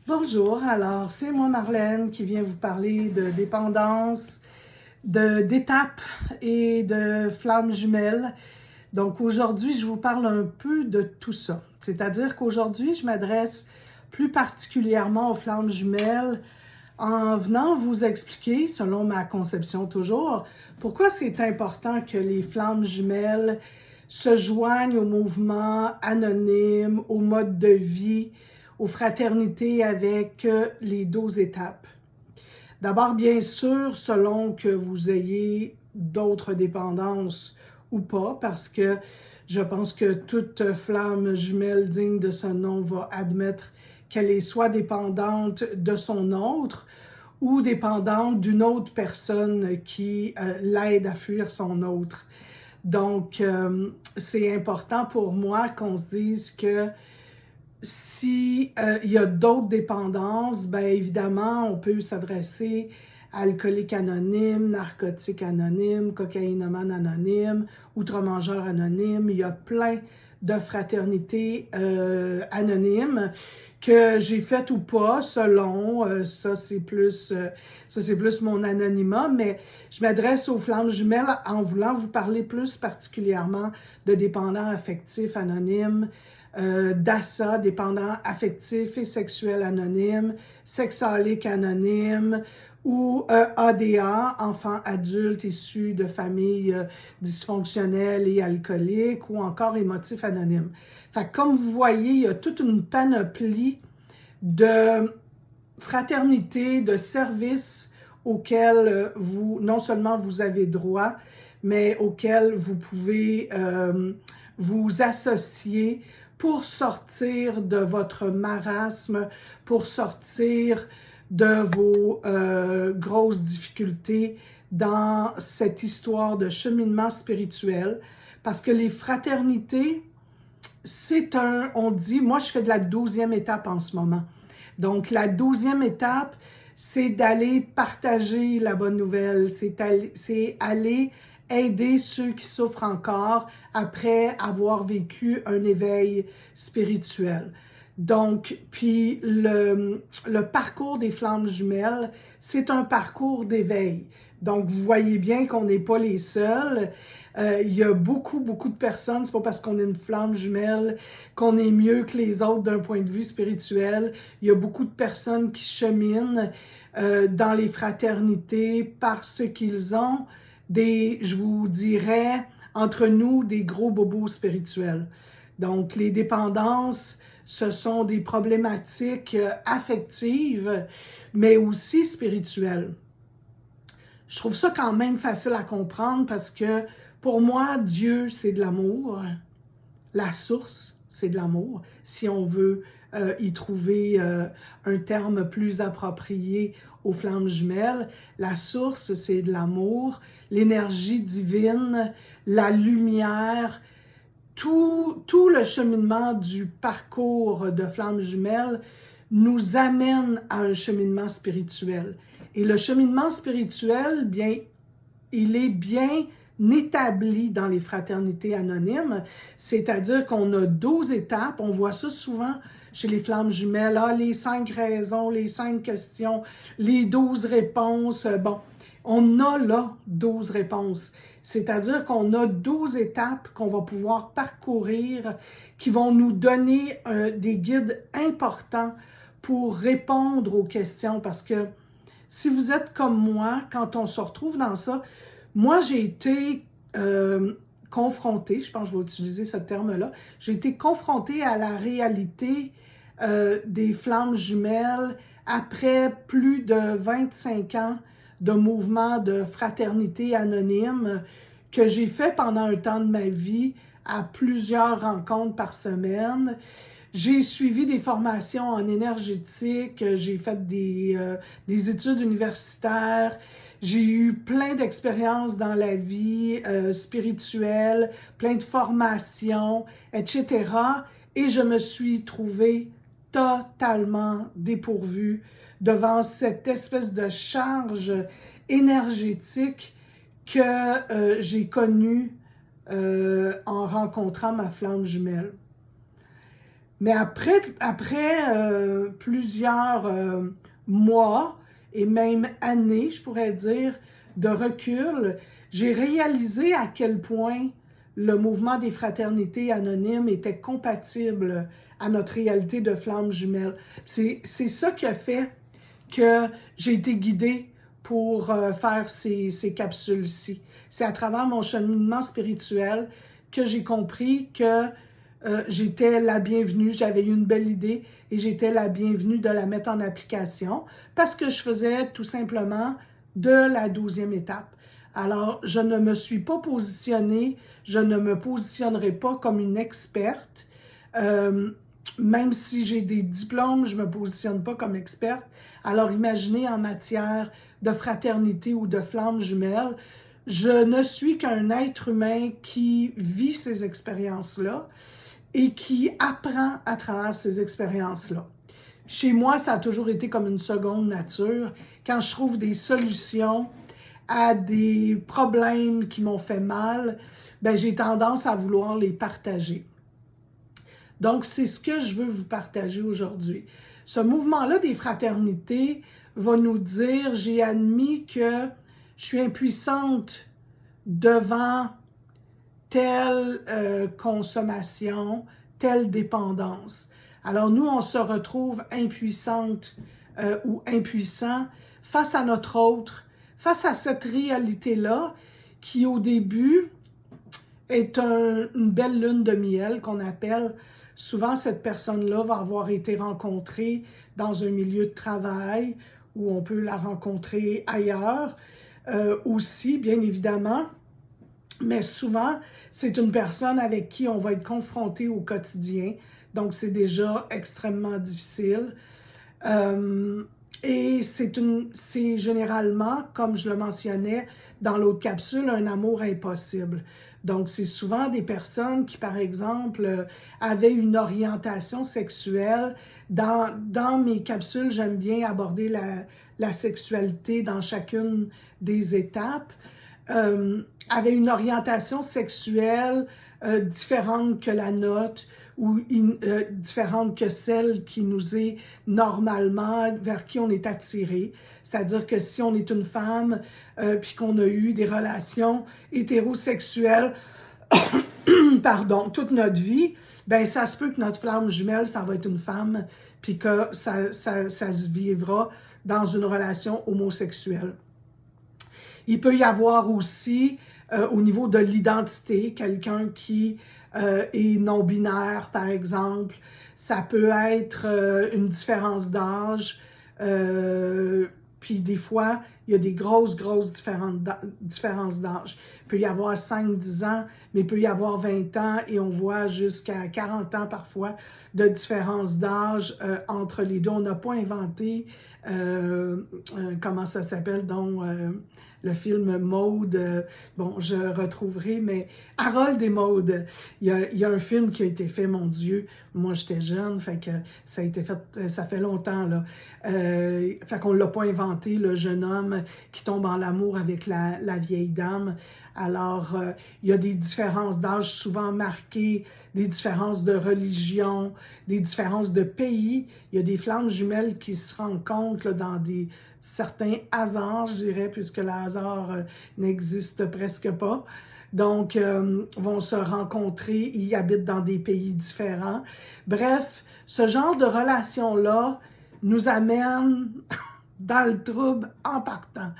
Bonjour, alors c'est moi Marlène qui vient vous parler de dépendance, d'étapes et de flammes jumelles. Donc aujourd'hui, je vous parle un peu de tout ça. C'est-à-dire qu'aujourd'hui, je m'adresse plus particulièrement aux flammes jumelles en venant vous expliquer, selon ma conception toujours, pourquoi c'est important que les flammes jumelles se joignent au mouvement anonyme, au mode de vie, aux fraternités avec les 12 étapes. D'abord, bien sûr, selon que vous ayez d'autres dépendances ou pas, parce que je pense que toute flamme jumelle digne de ce nom va admettre qu'elle est soit dépendante de son autre ou dépendante d'une autre personne qui l'aide à fuir son autre. Donc, c'est important pour moi qu'on se dise que si il y a d'autres dépendances, bien évidemment, on peut s'adresser à alcoolique anonyme, narcotique anonyme, cocaïnomane anonyme, outre-mangeur anonyme. Il y a plein de fraternités anonymes que j'ai faites ou pas, selon, ça c'est plus mon anonymat, mais je m'adresse aux flammes jumelles en voulant vous parler plus particulièrement de dépendants affectifs anonymes, DASA, dépendants affectifs et sexuels anonymes, sexaholiques anonymes, ou ADA, enfants adultes issus de familles dysfonctionnelles et alcooliques, ou encore émotifs anonymes. Fait que comme vous voyez, il y a toute une panoplie de fraternités, de services auxquels vous, non seulement vous avez droit, mais auxquels vous pouvez vous associer pour sortir de votre marasme, pour sortir de vos grosses difficultés dans cette histoire de cheminement spirituel. Parce que les fraternités, on dit, moi je fais de la 12e étape en ce moment. Donc la 12e étape, c'est d'aller partager la bonne nouvelle, c'est aller aider ceux qui souffrent encore après avoir vécu un éveil spirituel. Donc, puis le parcours des flammes jumelles, c'est un parcours d'éveil. Donc, vous voyez bien qu'on n'est pas les seuls. Il y a beaucoup de personnes, c'est pas parce qu'on est une flamme jumelle qu'on est mieux que les autres d'un point de vue spirituel. Il y a beaucoup de personnes qui cheminent dans les fraternités parce qu'ils ont je vous dirais, entre nous, des gros bobos spirituels. Donc, les dépendances, ce sont des problématiques affectives, mais aussi spirituelles. Je trouve ça quand même facile à comprendre parce que pour moi, Dieu, c'est de l'amour. La source, c'est de l'amour. Si on veut y trouver un terme plus approprié aux flammes jumelles, la source, c'est de l'amour, l'énergie divine, la lumière, tout le cheminement du parcours de flammes jumelles nous amène à un cheminement spirituel. Et le cheminement spirituel, bien, il est bien établi dans les fraternités anonymes, c'est-à-dire qu'on a 12 étapes, on voit ça souvent chez les flammes jumelles, les 5 raisons, les 5 questions, les 12 réponses, bon, on a là 12 réponses, c'est-à-dire qu'on a 12 étapes qu'on va pouvoir parcourir, qui vont nous donner des guides importants pour répondre aux questions, parce que si vous êtes comme moi, quand on se retrouve dans ça, moi j'ai été confrontée, je pense que je vais utiliser ce terme-là, j'ai été confrontée à la réalité des flammes jumelles après plus de 25 ans de mouvement de fraternité anonyme que j'ai fait pendant un temps de ma vie à plusieurs rencontres par semaine. J'ai suivi des formations en énergétique, j'ai fait des études universitaires, j'ai eu plein d'expériences dans la vie spirituelle, plein de formations, etc. Et je me suis trouvée totalement dépourvue devant cette espèce de charge énergétique que j'ai connue en rencontrant ma flamme jumelle. Mais après plusieurs mois et même années, je pourrais dire, de recul, j'ai réalisé à quel point le mouvement des fraternités anonymes était compatible à notre réalité de flammes jumelles. C'est ça qui a fait que j'ai été guidée pour faire ces capsules-ci. C'est à travers mon cheminement spirituel que j'ai compris que j'étais la bienvenue, j'avais eu une belle idée et j'étais la bienvenue de la mettre en application parce que je faisais tout simplement de la 12e étape. Alors, je ne me suis pas positionnée, je ne me positionnerai pas comme une experte. Même si j'ai des diplômes, je ne me positionne pas comme experte. Alors, imaginez en matière de fraternité ou de flammes jumelles, je ne suis qu'un être humain qui vit ces expériences-là et qui apprend à travers ces expériences-là. Chez moi, ça a toujours été comme une seconde nature. Quand je trouve des solutions à des problèmes qui m'ont fait mal, ben, j'ai tendance à vouloir les partager. Donc, c'est ce que je veux vous partager aujourd'hui. Ce mouvement-là des fraternités va nous dire, j'ai admis que je suis impuissante devant telle consommation, telle dépendance. Alors nous, on se retrouve impuissante ou impuissant face à notre autre, face à cette réalité-là qui au début est une belle lune de miel qu'on appelle. Souvent, cette personne-là va avoir été rencontrée dans un milieu de travail où on peut la rencontrer ailleurs aussi, bien évidemment. Mais souvent, c'est une personne avec qui on va être confronté au quotidien. Donc, c'est déjà extrêmement difficile. Et c'est généralement, comme je le mentionnais dans l'autre capsule, un amour impossible. Donc, c'est souvent des personnes qui, par exemple, avaient une orientation sexuelle. Dans mes capsules, j'aime bien aborder la sexualité dans chacune des étapes. Avaient une orientation sexuelle différente que la nôtre ou différente que celle qui nous est normalement, vers qui on est attiré. C'est-à-dire que si on est une femme puis qu'on a eu des relations hétérosexuelles pardon, toute notre vie, ben ça se peut que notre flamme jumelle, ça va être une femme puis que ça se vivra dans une relation homosexuelle. Il peut y avoir aussi, au niveau de l'identité, quelqu'un qui est non-binaire, par exemple. Ça peut être une différence d'âge. Puis des fois, il y a des grosses différences d'âge. Il peut y avoir 5-10 ans, mais il peut y avoir 20 ans et on voit jusqu'à 40 ans parfois de différence d'âge entre les deux. On n'a pas inventé, comment ça s'appelle, donc le film Maude, bon, je retrouverai, mais Harold et Maude, il y a un film qui a été fait, mon Dieu, moi j'étais jeune, fait que ça a été fait, ça fait longtemps, là. Fait qu'on ne l'a pas inventé, le jeune homme qui tombe en amour avec la vieille dame. Alors, il y a des différences d'âge souvent marquées, des différences de religion, des différences de pays. Il y a des flammes jumelles qui se rencontrent là, dans certains hasards, je dirais, puisque le hasard n'existe presque pas. Donc, vont se rencontrer, ils habitent dans des pays différents. Bref, ce genre de relation-là nous amène dans le trouble en partant.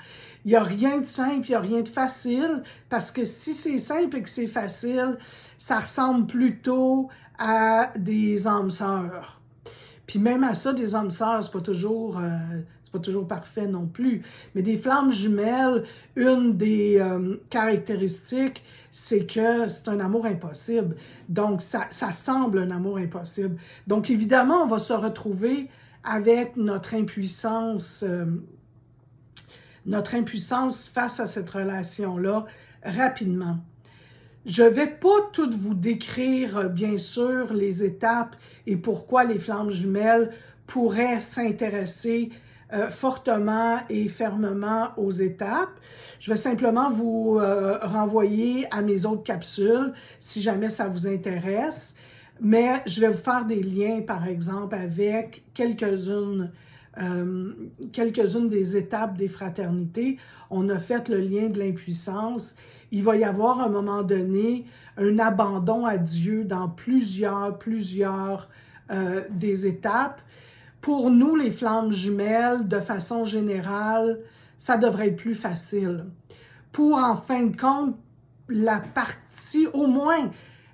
Il n'y a rien de simple, il n'y a rien de facile, parce que si c'est simple et que c'est facile, ça ressemble plutôt à des âmes sœurs. Puis même à ça, des âmes sœurs, c'est pas toujours parfait non plus. Mais des flammes jumelles, une des caractéristiques, c'est que c'est un amour impossible. Donc, ça semble un amour impossible. Donc, évidemment, on va se retrouver avec notre impuissance face à cette relation-là rapidement. Je ne vais pas tout vous décrire, bien sûr, les étapes et pourquoi les flammes jumelles pourraient s'intéresser fortement et fermement aux étapes. Je vais simplement vous renvoyer à mes autres capsules si jamais ça vous intéresse. mais je vais vous faire des liens, par exemple, avec quelques-unes des étapes des fraternités. On a fait le lien de l'impuissance. Il va y avoir à un moment donné un abandon à Dieu dans plusieurs des étapes. Pour nous, les flammes jumelles, de façon générale, ça devrait être plus facile. Pour, en fin de compte, la partie, au moins,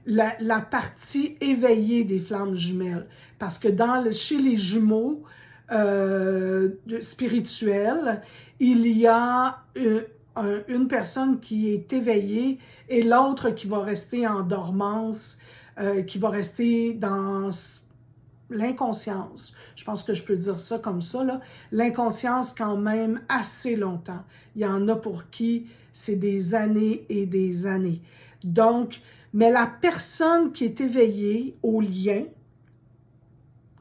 la partie éveillée des flammes jumelles. Parce que chez les jumeaux spirituels, il y a une personne qui est éveillée et l'autre qui va rester en dormance, qui va rester dans l'inconscience. Je pense que je peux dire ça comme ça, là. L'inconscience quand même assez longtemps. Il y en a pour qui c'est des années et des années. Donc, mais la personne qui est éveillée au lien,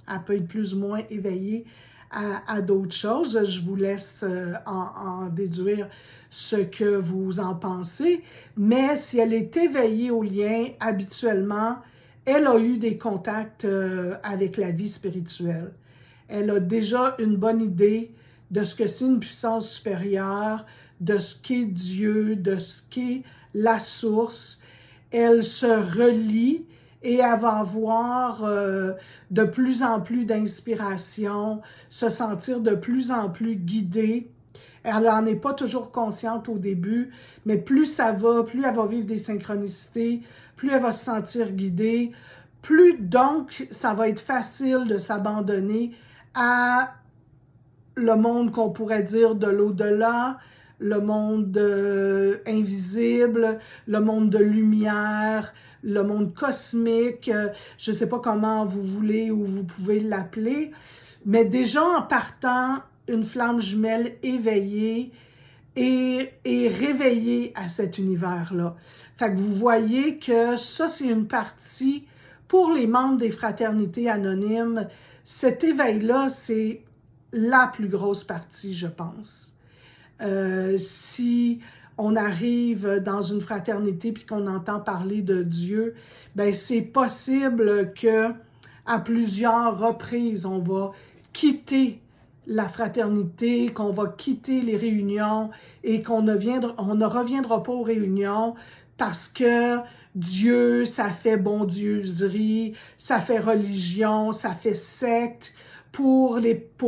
elle peut être plus ou moins éveillée à d'autres choses. Je vous laisse en déduire ce que vous en pensez. Mais si elle est éveillée au lien, habituellement, elle a eu des contacts avec la vie spirituelle. Elle a déjà une bonne idée de ce que c'est une puissance supérieure, de ce qu'est Dieu, de ce qu'est la source. Elle se relie et elle va avoir de plus en plus d'inspiration, se sentir de plus en plus guidée. Elle n'en est pas toujours consciente au début, mais plus ça va, plus elle va vivre des synchronicités, plus elle va se sentir guidée, plus donc ça va être facile de s'abandonner à le monde qu'on pourrait dire de l'au-delà, le monde invisible, le monde de lumière, le monde cosmique, je ne sais pas comment vous voulez ou vous pouvez l'appeler, mais déjà en partant, une flamme jumelle éveillée et réveillée à cet univers-là. Fait que vous voyez que ça, c'est une partie, pour les membres des fraternités anonymes, cet éveil-là, c'est la plus grosse partie, je pense. Si on arrive dans une fraternité puis qu'on entend parler de Dieu, ben c'est possible que à plusieurs reprises, on va quitter la fraternité, qu'on va quitter les réunions et on ne reviendra pas aux réunions parce que Dieu, ça fait bondieuserie, ça fait religion, ça fait secte pour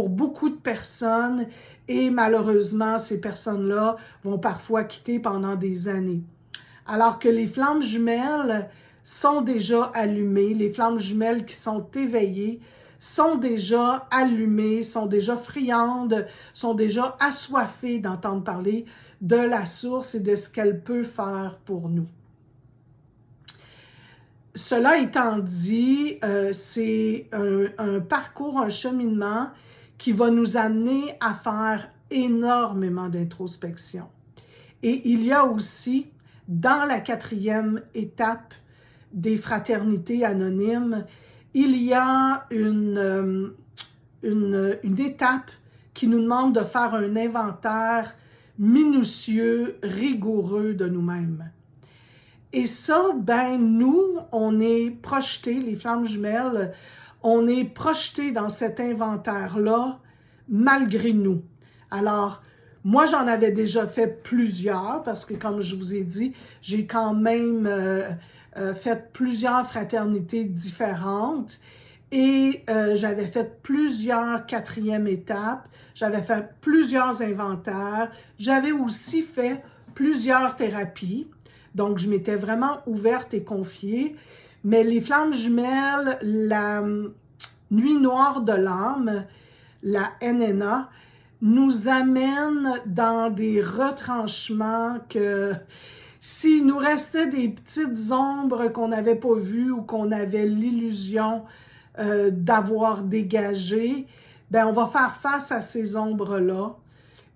beaucoup de personnes et malheureusement, ces personnes-là vont parfois quitter pendant des années. Alors que les flammes jumelles sont déjà allumées, les flammes jumelles qui sont éveillées sont déjà allumées, sont déjà friandes, sont déjà assoiffées d'entendre parler de la source et de ce qu'elle peut faire pour nous. Cela étant dit, c'est un parcours, un cheminement qui va nous amener à faire énormément d'introspection. Et il y a aussi, dans la 4e étape des fraternités anonymes, il y a une étape qui nous demande de faire un inventaire minutieux, rigoureux de nous-mêmes. Et ça, ben nous, on est projetés, les flammes jumelles, on est projetés dans cet inventaire-là malgré nous. Alors, moi, j'en avais déjà fait plusieurs parce que, comme je vous ai dit, j'ai quand même fait plusieurs fraternités différentes et j'avais fait plusieurs 4e étapes, j'avais fait plusieurs inventaires, j'avais aussi fait plusieurs thérapies. Donc, je m'étais vraiment ouverte et confiée. Mais les flammes jumelles, la nuit noire de l'âme, la NNA, nous amène dans des retranchements que s'il nous restait des petites ombres qu'on n'avait pas vues ou qu'on avait l'illusion d'avoir dégagées, ben on va faire face à ces ombres-là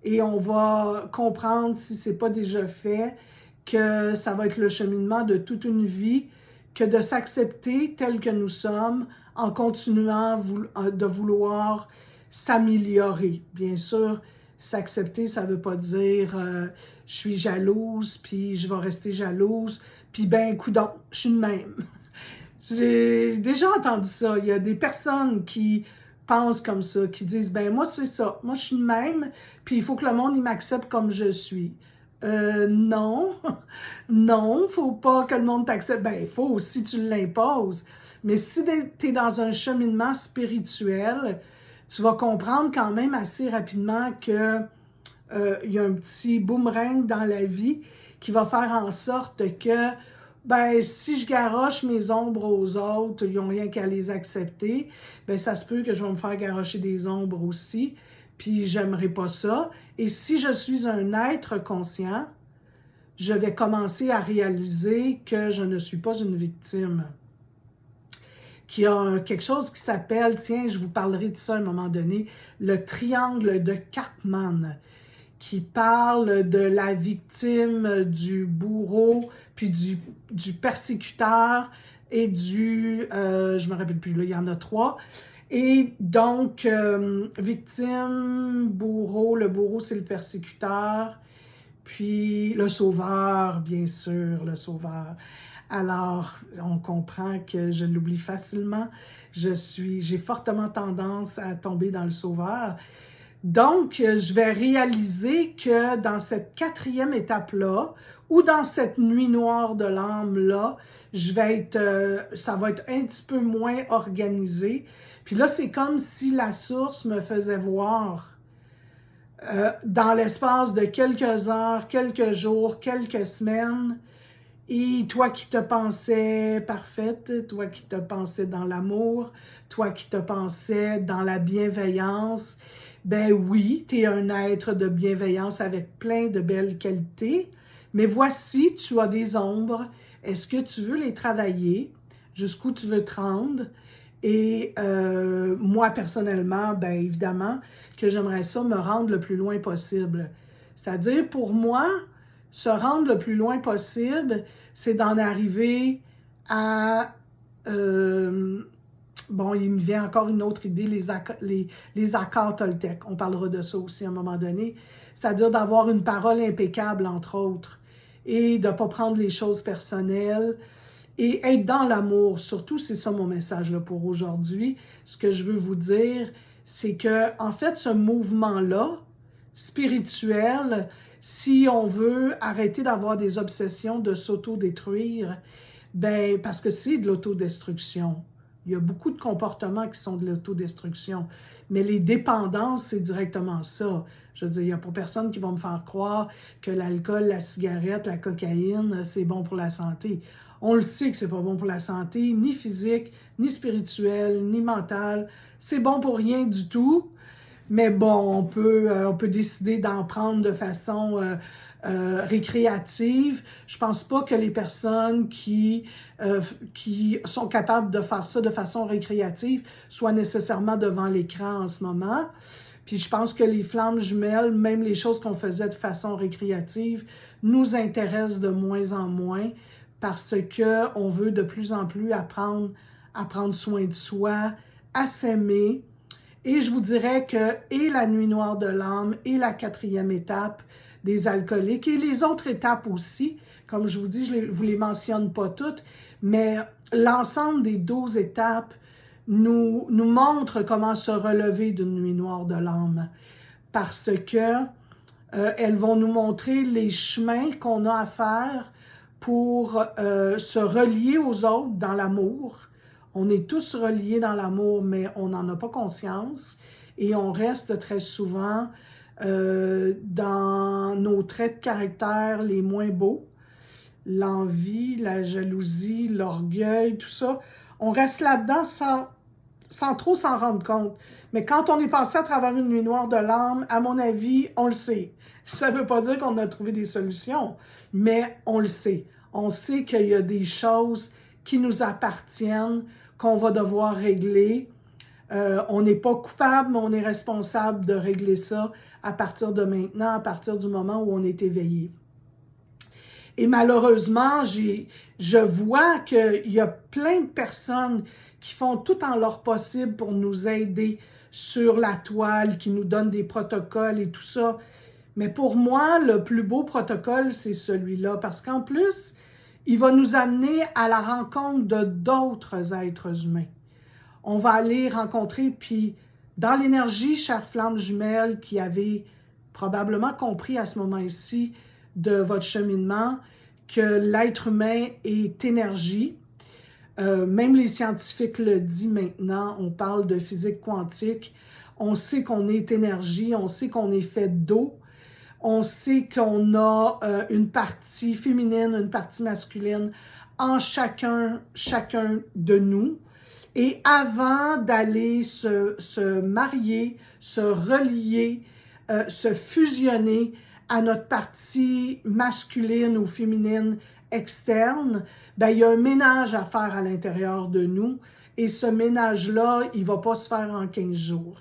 et on va comprendre, si ce n'est pas déjà fait, que ça va être le cheminement de toute une vie, que de s'accepter tel que nous sommes en continuant de vouloir s'améliorer. Bien sûr, s'accepter, ça ne veut pas dire je suis jalouse, puis je vais rester jalouse, puis ben, coudonc, je suis de même. J'ai déjà entendu ça. Il y a des personnes qui pensent comme ça, qui disent, ben moi c'est ça, moi je suis de même, puis il faut que le monde il m'accepte comme je suis. Non, non, faut pas que le monde t'accepte. Ben, il faut si tu l'imposes. Mais si tu es dans un cheminement spirituel, tu vas comprendre quand même assez rapidement que il y a un petit boomerang dans la vie qui va faire en sorte que ben, si je garoche mes ombres aux autres, ils n'ont rien qu'à les accepter, ben, ça se peut que je vais me faire garocher des ombres aussi, puis j'aimerais pas ça. Et si je suis un être conscient, je vais commencer à réaliser que je ne suis pas une victime. Qu'il y a quelque chose qui s'appelle, tiens, je vous parlerai de ça à un moment donné, le triangle de Karpman, qui parle de la victime, du bourreau, puis du persécuteur et je me rappelle plus, là, il y en a 3. Et donc, victime, bourreau, le bourreau c'est le persécuteur, puis le sauveur, bien sûr, le sauveur. Alors, on comprend que je l'oublie facilement. J'ai fortement tendance à tomber dans le sauveur. Donc, je vais réaliser que dans cette 4e étape-là, ou dans cette nuit noire de l'âme-là, ça va être un petit peu moins organisé. Puis là, c'est comme si la source me faisait voir dans l'espace de quelques heures, quelques jours, quelques semaines, et toi qui te pensais parfaite, toi qui te pensais dans l'amour, toi qui te pensais dans la bienveillance, ben oui, tu es un être de bienveillance avec plein de belles qualités, mais voici, tu as des ombres. Est-ce que tu veux les travailler? Jusqu'où tu veux te rendre? Et moi, personnellement, ben évidemment que j'aimerais ça me rendre le plus loin possible. C'est-à-dire, pour moi, se rendre le plus loin possible, c'est d'en arriver à... bon, il me vient encore une autre idée, les accords Toltec. On parlera de ça aussi à un moment donné. C'est-à-dire d'avoir une parole impeccable, entre autres, et de ne pas prendre les choses personnelles, et être dans l'amour. Surtout, c'est ça mon message là, pour aujourd'hui. Ce que je veux vous dire, c'est que, en fait, ce mouvement-là, spirituel, si on veut arrêter d'avoir des obsessions de s'auto-détruire, ben, parce que c'est de l'autodestruction. Il y a beaucoup de comportements qui sont de l'autodestruction. Mais les dépendances, c'est directement ça. Je veux dire, il n'y a pas personne qui va me faire croire que l'alcool, la cigarette, la cocaïne, c'est bon pour la santé. On le sait que c'est pas bon pour la santé, ni physique, ni spirituelle, ni mentale. C'est bon pour rien du tout. Mais bon, on peut décider d'en prendre de façon récréative. Je pense pas que les personnes qui sont capables de faire ça de façon récréative soient nécessairement devant l'écran en ce moment. Puis je pense que les flammes jumelles, même les choses qu'on faisait de façon récréative, nous intéressent de moins en moins parce qu'on veut de plus en plus apprendre à prendre soin de soi, à s'aimer. Et je vous dirais que et la nuit noire de l'âme et la 4e étape des alcooliques et les autres étapes aussi, comme je vous dis, je ne vous les mentionne pas toutes, mais l'ensemble des 12 étapes nous montre comment se relever d'une nuit noire de l'âme parce que elles vont nous montrer les chemins qu'on a à faire pour se relier aux autres dans l'amour. On est tous reliés dans l'amour, mais on n'en a pas conscience et on reste très souvent dans nos traits de caractère les moins beaux, l'envie, la jalousie, l'orgueil, tout ça. On reste là-dedans sans trop s'en rendre compte. Mais quand on est passé à travers une nuit noire de l'âme, à mon avis, on le sait. Ça ne veut pas dire qu'on a trouvé des solutions, mais on le sait. On sait qu'il y a des choses qui nous appartiennent, qu'on va devoir régler. On n'est pas coupable, mais on est responsable de régler ça à partir de maintenant, à partir du moment où on est éveillé. Et malheureusement, je vois qu'il y a plein de personnes qui font tout en leur possible pour nous aider sur la toile, qui nous donnent des protocoles et tout ça. Mais pour moi, le plus beau protocole, c'est celui-là. Parce qu'en plus, il va nous amener à la rencontre de d'autres êtres humains. On va aller rencontrer, puis dans l'énergie, chère flamme jumelle, qui avait probablement compris à ce moment-ci de votre cheminement que l'être humain est énergie. Même les scientifiques le disent maintenant, on parle de physique quantique. On sait qu'on est énergie, on sait qu'on est fait d'eau, on sait qu'on a une partie féminine, une partie masculine en chacun de nous. Et avant d'aller se marier, se relier, se fusionner à notre partie masculine ou féminine externe, ben, il y a un ménage à faire à l'intérieur de nous. Et ce ménage-là, il ne va pas se faire en 15 jours.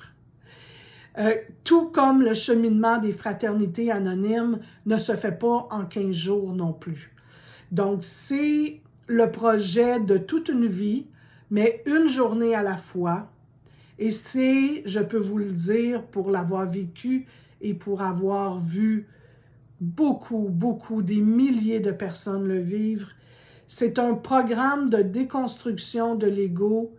Tout comme le cheminement des fraternités anonymes ne se fait pas en 15 jours non plus. Donc, c'est le projet de toute une vie, mais une journée à la fois. Et c'est, je peux vous le dire, pour l'avoir vécu et pour avoir vu beaucoup, des milliers de personnes le vivre, c'est un programme de déconstruction de l'ego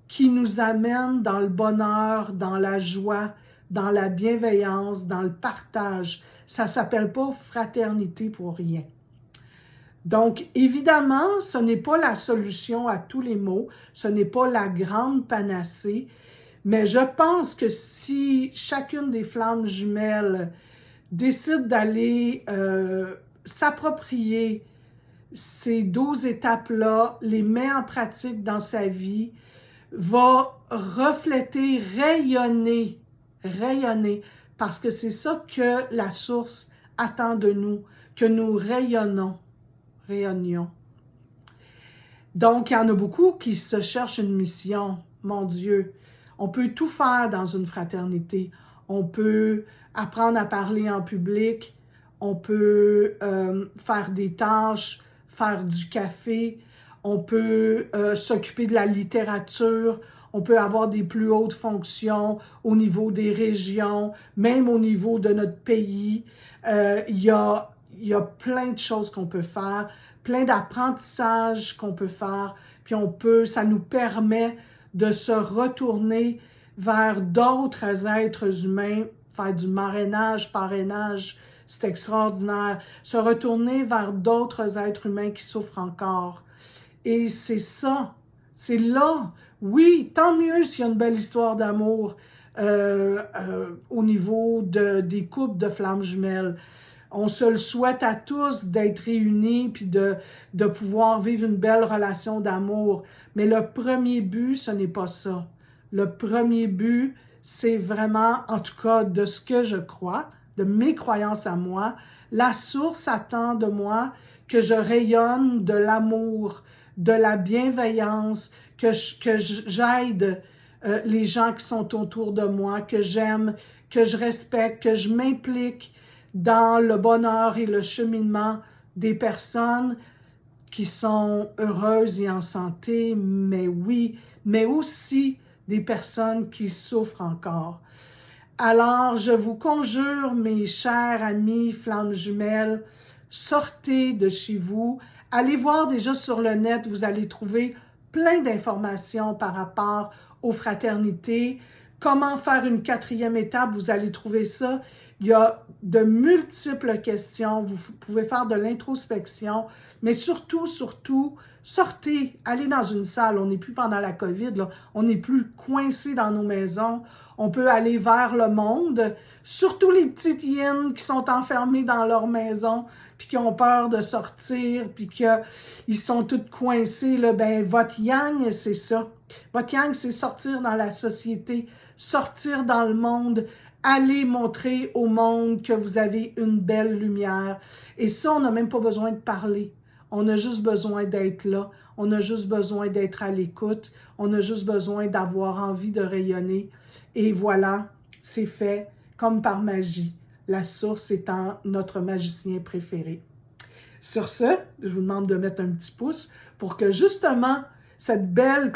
qui nous amène dans le bonheur, dans la joie, dans la bienveillance, dans le partage. Ça ne s'appelle pas fraternité pour rien. Donc, évidemment, ce n'est pas la solution à tous les maux, ce n'est pas la grande panacée, mais je pense que si chacune des flammes jumelles décide d'aller s'approprier ces 12 étapes-là, les met en pratique dans sa vie, va refléter, rayonner, parce que c'est ça que la source attend de nous, que nous rayonnions. Donc, il y en a beaucoup qui se cherchent une mission, mon Dieu. On peut tout faire dans une fraternité. On peut apprendre à parler en public, on peut faire des tâches, faire du café, on peut s'occuper de la littérature, on peut avoir des plus hautes fonctions au niveau des régions, même au niveau de notre pays. Il y a plein de choses qu'on peut faire, plein d'apprentissages qu'on peut faire, puis ça nous permet de se retourner vers d'autres êtres humains, faire du marrainage, parrainage, c'est extraordinaire, se retourner vers d'autres êtres humains qui souffrent encore. Et c'est ça, c'est là. Oui, tant mieux s'il y a une belle histoire d'amour au niveau des couples de flammes jumelles. On se le souhaite à tous d'être réunis puis de pouvoir vivre une belle relation d'amour. Mais le premier but, ce n'est pas ça. Le premier but, c'est vraiment, en tout cas, de ce que je crois, de mes croyances à moi, la source attend de moi que je rayonne de l'amour, de la bienveillance, que j'aide les gens qui sont autour de moi, que j'aime, que je respecte, que je m'implique dans le bonheur et le cheminement des personnes qui sont heureuses et en santé, mais oui, mais aussi des personnes qui souffrent encore. Alors, je vous conjure, mes chers amis flammes jumelles, sortez de chez vous, allez voir déjà sur le net, vous allez trouver plein d'informations par rapport aux fraternités, comment faire une 4e étape, vous allez trouver ça. Il y a de multiples questions, vous pouvez faire de l'introspection, mais surtout, sortez, allez dans une salle, on n'est plus pendant la COVID, là. On n'est plus coincé dans nos maisons, on peut aller vers le monde, surtout les petites hyènes qui sont enfermées dans leur maison, puis qui ont peur de sortir, puis qu'ils sont toutes coincés, là, ben votre yang, c'est ça. Votre yang, c'est sortir dans la société, sortir dans le monde, aller montrer au monde que vous avez une belle lumière. Et ça, on n'a même pas besoin de parler. On a juste besoin d'être là. On a juste besoin d'être à l'écoute. On a juste besoin d'avoir envie de rayonner. Et voilà, c'est fait comme par magie. La source étant notre magicien préféré. Sur ce, je vous demande de mettre un petit pouce pour que justement cette belle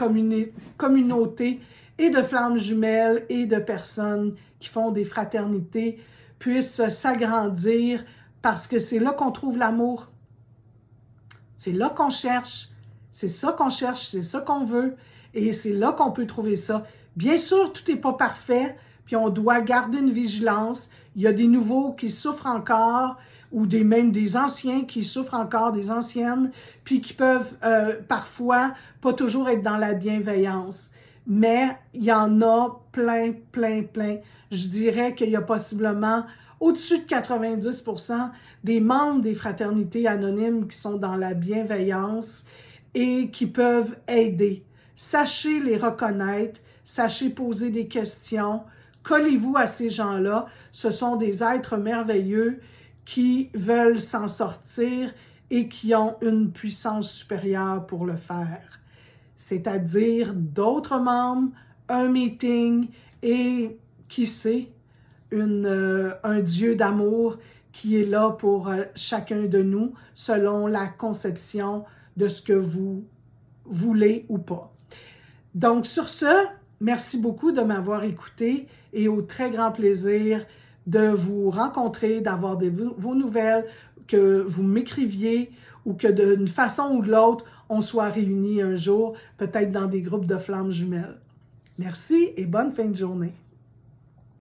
communauté et de flammes jumelles et de personnes qui font des fraternités puissent s'agrandir parce que c'est là qu'on trouve l'amour. C'est là qu'on cherche, c'est ça qu'on cherche, c'est ça qu'on veut, et c'est là qu'on peut trouver ça. Bien sûr, tout n'est pas parfait, puis on doit garder une vigilance. Il y a des nouveaux qui souffrent encore, ou même des anciens qui souffrent encore, des anciennes, puis qui peuvent parfois pas toujours être dans la bienveillance. Mais il y en a plein, plein, plein. Je dirais qu'il y a possiblement au-dessus de 90% des membres des fraternités anonymes qui sont dans la bienveillance et qui peuvent aider. Sachez les reconnaître, sachez poser des questions, collez-vous à ces gens-là. Ce sont des êtres merveilleux qui veulent s'en sortir et qui ont une puissance supérieure pour le faire. C'est-à-dire d'autres membres, un meeting et, qui sait, un Dieu d'amour qui est là pour chacun de nous selon la conception de ce que vous voulez ou pas. Donc, sur ce, merci beaucoup de m'avoir écouté et au très grand plaisir de vous rencontrer, d'avoir vos nouvelles, que vous m'écriviez ou que d'une façon ou de l'autre, on soit réunis un jour, peut-être dans des groupes de flammes jumelles. Merci et bonne fin de journée.